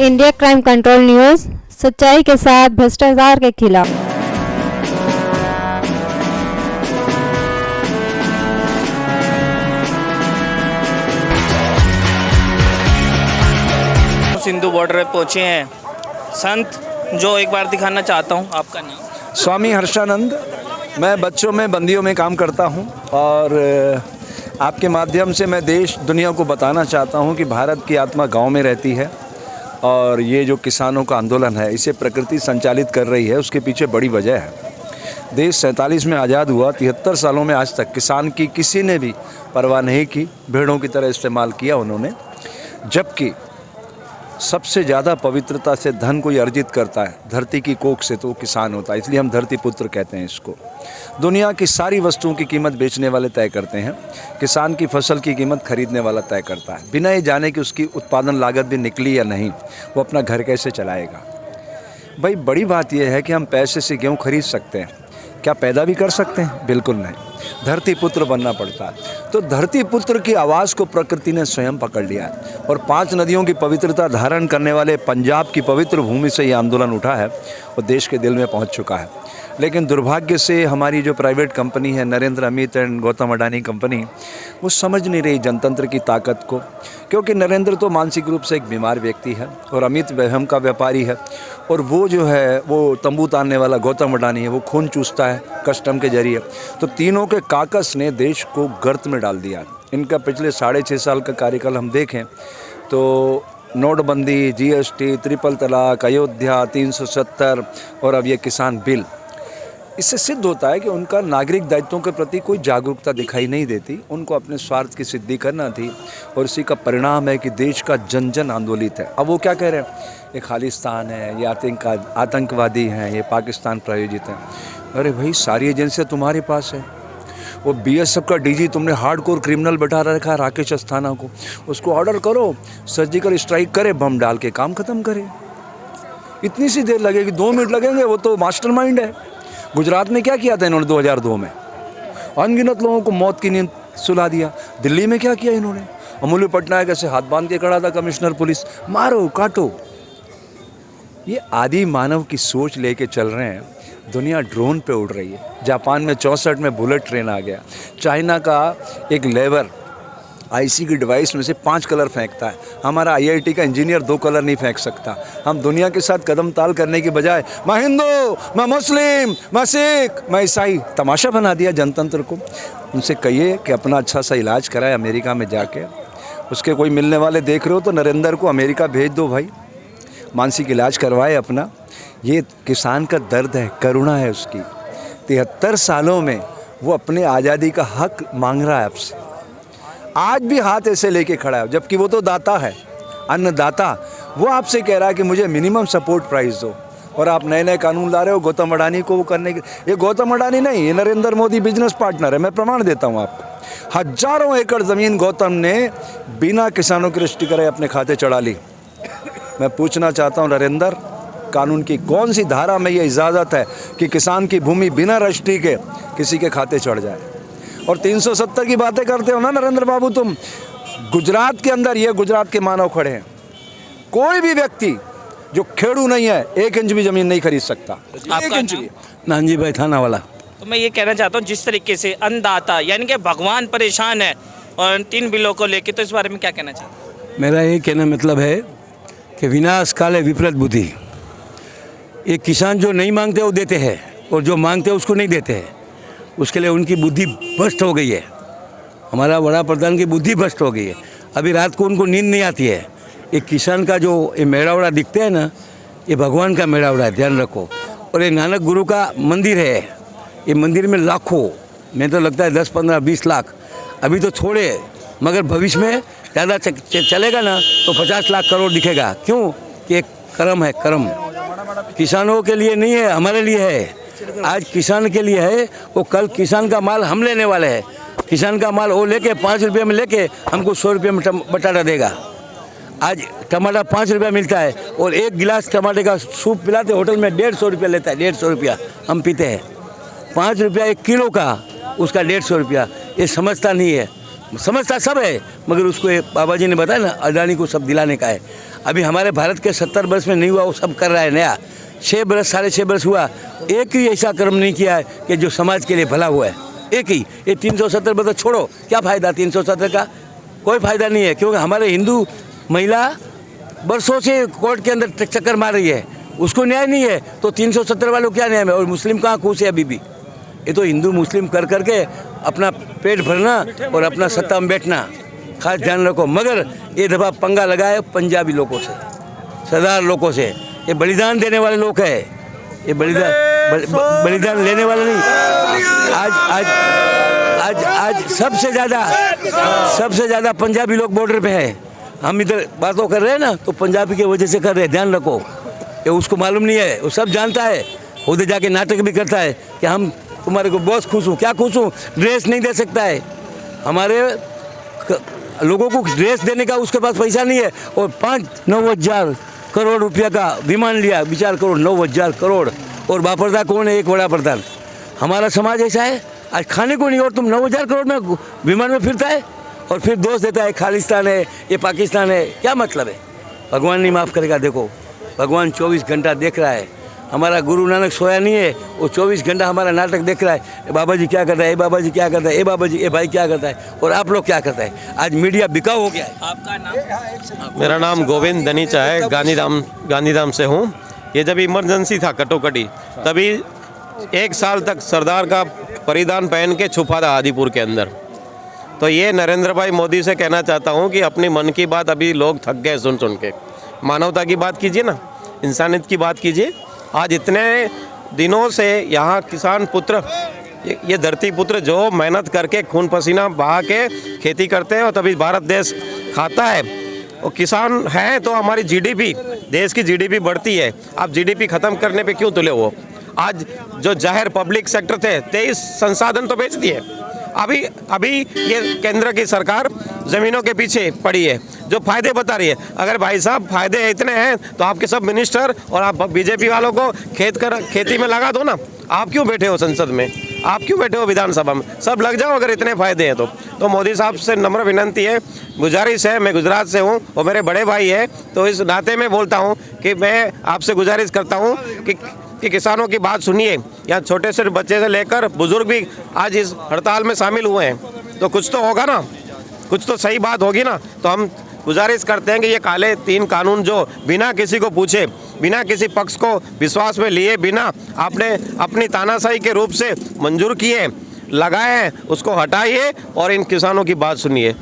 India crime control news, सच्चाई के साथ भ्रष्टाचार के खिलाफ। सिंधु बॉर्डर पे पहुँचे हैं संत, जो एक बार दिखाना चाहता हूँ। आपका नाम? स्वामी हर्षानंद। मैं बच्चों में बंदियों में काम करता हूँ और आपके माध्यम से मैं देश दुनिया को बताना चाहता हूँ कि भारत की आत्मा गांव में रहती है और ये जो किसानों का आंदोलन है इसे प्रकृति संचालित कर रही है। उसके पीछे बड़ी वजह है। देश 47 में आज़ाद हुआ, 73 सालों में आज तक किसान की किसी ने भी परवाह नहीं की, भेड़ों की तरह इस्तेमाल किया उन्होंने। जबकि सबसे ज़्यादा पवित्रता से धन कोई अर्जित करता है धरती की कोख से तो वो किसान होता है, इसलिए हम धरती पुत्र कहते हैं इसको। दुनिया की सारी वस्तुओं की कीमत बेचने वाले तय करते हैं, किसान की फसल की कीमत खरीदने वाला तय करता है। बिना ये जाने कि उसकी उत्पादन लागत भी निकली या नहीं, वो अपना घर कैसे चलाएगा। भाई बड़ी बात यह है कि हम पैसे से गेहूँ खरीद सकते हैं, क्या पैदा भी कर सकते हैं? बिल्कुल नहीं, धरती पुत्र बनना पड़ता है। तो धरती पुत्र की आवाज़ को प्रकृति ने स्वयं पकड़ लिया है और 5 नदियों की पवित्रता धारण करने वाले पंजाब की पवित्र भूमि से ये आंदोलन उठा है और देश के दिल में पहुंच चुका है। लेकिन दुर्भाग्य से हमारी जो प्राइवेट कंपनी है, नरेंद्र अमित एंड गौतम अडानी कंपनी, वो समझ नहीं रही जनतंत्र की ताकत को। क्योंकि नरेंद्र तो मानसिक रूप से एक बीमार व्यक्ति है और अमित वहम का व्यापारी है, और वो जो है वो तंबू तानने वाला गौतम अडानी है, वो खून चूसता है कस्टम के जरिए। तो तीनों के काकस ने देश को गर्त में डाल दिया। इनका पिछले 6.5 साल का कार्यकाल हम देखें तो नोटबंदी, GST, ट्रिपल तलाक, अयोध्या, 370 और अब ये किसान बिल, इससे सिद्ध होता है कि उनका नागरिक दायित्वों के प्रति कोई जागरूकता दिखाई नहीं देती। उनको अपने स्वार्थ की सिद्धि करना थी और इसी का परिणाम है कि देश का जन जन आंदोलित है। अब वो क्या कह रहे हैं, ये खालिस्तान है, ये आतंकवादी हैं, ये पाकिस्तान प्रायोजित हैं। अरे भाई सारी एजेंसियाँ तुम्हारे पास है। वो BSF का DG तुमने हार्डकोर क्रिमिनल बैठा रखा है राकेश अस्थाना को, उसको ऑर्डर करो सर्जिकल स्ट्राइक करे, बम डाल के काम ख़त्म करे। इतनी सी देर लगेगी, 2 मिनट लगेंगे, वो तो मास्टरमाइंड है। गुजरात में क्या किया था इन्होंने 2002 में? अनगिनत लोगों को मौत की नींद सुला दिया। दिल्ली में क्या किया इन्होंने? अमूल्य पटनायक ऐसे हाथ बांध के खड़ा था, कमिश्नर पुलिस, मारो काटो। ये आदि मानव की सोच लेके चल रहे हैं। दुनिया ड्रोन पे उड़ रही है। जापान में 64 में बुलेट ट्रेन आ गया। चाइना का एक लेबर IC की डिवाइस में से 5 कलर फेंकता है। हमारा IIT का इंजीनियर 2 कलर नहीं फेंक सकता। हम दुनिया के साथ कदम ताल करने की बजाय मैं हिंदू, मैं मुस्लिम, मैं सिख, मैं ईसाई, तमाशा बना दिया जनतंत्र को। उनसे कहिए कि अपना अच्छा सा इलाज कराए अमेरिका में जाके। उसके कोई मिलने वाले देख रहे हो तो नरेंद्र को अमेरिका भेज दो भाई, मानसिक इलाज करवाए अपना। ये किसान का दर्द है, करुणा है उसकी। 73 सालों में वो अपने आज़ादी का हक मांग रहा है आपसे। आज भी हाथ ऐसे लेके खड़ा है, जबकि वो तो दाता है, अन्नदाता। वो आपसे कह रहा है कि मुझे मिनिमम सपोर्ट प्राइस दो, और आप नए नए कानून ला रहे हो गौतम अडानी को वो करने के। ये गौतम अडानी नहीं, ये नरेंद्र मोदी बिजनेस पार्टनर है। मैं प्रमाण देता हूँ आपको। हजारों एकड़ ज़मीन गौतम ने बिना किसानों की रजिस्ट्री करे अपने खाते चढ़ा ली। मैं पूछना चाहता हूँ नरेंद्र, कानून की कौन सी धारा में ये इजाज़त है कि किसान की भूमि बिना रजिस्ट्री के किसी के खाते चढ़ जाए? और 370 की बातें करते हो ना नरेंद्र बाबू तुम। गुजरात के अंदर ये गुजरात के मानव खड़े हैं, कोई भी व्यक्ति जो खेड़ू नहीं है 1 इंच भी ज़मीन नहीं खरीद सकता। आपका 1 इंच भी। नानजी भाई थाना वाला। तो मैं ये कहना चाहता हूँ, जिस तरीके से अन्नदाता यानी कि भगवान परेशान है और 3 बिलों को लेके, तो इस बारे में क्या कहना चाहते हैं? मेरा ये कहना मतलब है कि विनाश काले विपरीत बुद्धि। एक किसान जो नहीं मांगते वो देते हैं और जो मांगते हैं उसको नहीं देते हैं। उसके लिए उनकी बुद्धि भ्रष्ट हो गई है। हमारा बड़ा प्रधान की बुद्धि भ्रष्ट हो गई है। अभी रात को उनको नींद नहीं आती है। एक किसान का जो ये मेड़ावड़ा दिखते हैं ना, ये भगवान का मेड़ावड़ा है, ध्यान रखो। और ये नानक गुरु का मंदिर है, ये मंदिर में लाखों, मैं तो लगता है 10, 15, 20 लाख अभी तो छोड़े, मगर भविष्य में ज़्यादा चलेगा ना तो 50 लाख करोड़ दिखेगा। क्यों? कि एक कर्म है, कर्म किसानों के लिए नहीं है, हमारे लिए है। आज किसान के लिए है, वो कल किसान का माल हम लेने वाले हैं। किसान का माल वो लेके 5 रुपये में लेके हमको 100 रुपये में बटाटा देगा। आज टमाटर 5 रुपया मिलता है और 1 गिलास टमाटर का सूप पिलाते होटल में 150 रुपया लेता है। 150 रुपया हम पीते हैं। 5 रुपया 1 किलो का, उसका 150 रुपया। ये समझता नहीं है, समझता सब है, मगर उसको बाबा जी ने बताया ना, अडानी को सब दिलाने का है। अभी हमारे भारत के 70 वर्ष में नहीं हुआ, वो सब कर रहा है नया। 6 वर्ष 6.5 वर्ष हुआ, एक ही ऐसा कर्म नहीं किया है कि जो समाज के लिए भला हुआ है, एक ही। ये 370 वर्ष छोड़ो, क्या फ़ायदा 370 का? कोई फ़ायदा नहीं है, क्योंकि हमारे हिंदू महिला वर्षों से कोर्ट के अंदर चक्कर मार रही है, उसको न्याय नहीं है, तो 370 वालों को क्या न्याय है? और मुस्लिम कहाँ खुश है अभी भी? ये तो हिंदू मुस्लिम कर करके अपना पेट भरना और अपना सत्ता में बैठना, खास ध्यान रखो। मगर ये दफ़ा पंगा लगा है पंजाबी लोगों से, सरदार लोगों से। ये बलिदान देने वाले लोग हैं, ये बलिदान लेने वाले नहीं। आज आज आज आज सबसे ज़्यादा पंजाबी लोग बॉर्डर पे हैं। हम इधर बातों कर रहे हैं ना, तो पंजाबी की वजह से कर रहे हैं, ध्यान रखो। ये उसको मालूम नहीं है, वो सब जानता है, उधर जाके नाटक भी करता है कि हम तुम्हारे को बहुत खुश हूँ। क्या खुश हूँ? ड्रेस नहीं दे सकता है, हमारे लोगों को ड्रेस देने का उसके पास पैसा नहीं है। और 9 हज़ार करोड़ रुपया का विमान लिया, विचार करो, 9 हज़ार करोड़। और वापरता कौन है? एक बड़ा प्रधान। हमारा समाज ऐसा है, आज खाने को नहीं, और तुम 9 हज़ार करोड़ में विमान में फिरता है और फिर दोष देता है खालिस्तान है, ये पाकिस्तान है। क्या मतलब है? भगवान नहीं माफ़ करेगा। देखो, भगवान 24 घंटा देख रहा है। हमारा गुरु नानक सोया नहीं है, वो 24 घंटा हमारा नाटक देख रहा है। बाबा जी क्या करता है, बाबा जी क्या करता है, बाबा जी, ए भाई क्या करता है, और आप लोग क्या करता है? आज मीडिया बिकाऊ हो गया है। आपका नाम? मेरा नाम गोविंद धनीचा है, गांधीधाम से हूँ। ये जब इमरजेंसी था कटोकटी, तभी 1 साल तक सरदार का परिधान पहन के छुपा था आदिपुर के अंदर। तो ये नरेंद्र भाई मोदी से कहना चाहता हूँ कि अपनी मन की बात अभी लोग थक गए सुन के। मानवता की बात कीजिए ना, इंसानियत की बात कीजिए। आज इतने दिनों से यहाँ किसान पुत्र, ये धरती पुत्र जो मेहनत करके खून पसीना बहा के खेती करते हैं और तभी भारत देश खाता है। और किसान हैं तो हमारी जीडीपी, देश की जीडीपी बढ़ती है। आप जीडीपी ख़त्म करने पे क्यों तुले हो? आज जो जाहिर पब्लिक सेक्टर थे, 23 संसाधन तो बेच दिए। अभी ये केंद्र की सरकार ज़मीनों के पीछे पड़ी है, जो फ़ायदे बता रही है। अगर भाई साहब फ़ायदे इतने हैं तो आपके सब मिनिस्टर और आप बीजेपी वालों को खेती में लगा दो ना। आप क्यों बैठे हो संसद में? आप क्यों बैठे हो विधानसभा में? सब लग जाओ अगर इतने फ़ायदे हैं तो मोदी साहब से नम्र विनंती है, गुजारिश है। मैं गुजरात से हूँ और मेरे बड़े भाई है, तो इस नाते में बोलता हूँ कि मैं आपसे गुजारिश करता हूँ कि किसानों की बात सुनिए। यहाँ छोटे से बच्चे से लेकर बुजुर्ग भी आज इस हड़ताल में शामिल हुए हैं, तो कुछ तो होगा ना, कुछ तो सही बात होगी ना। तो हम गुजारिश करते हैं कि ये काले 3 कानून जो बिना किसी को पूछे, बिना किसी पक्ष को विश्वास में लिए बिना आपने अपनी तानाशाही के रूप से मंजूर किए, लगाए हैं, उसको हटाइए और इन किसानों की बात सुनिए।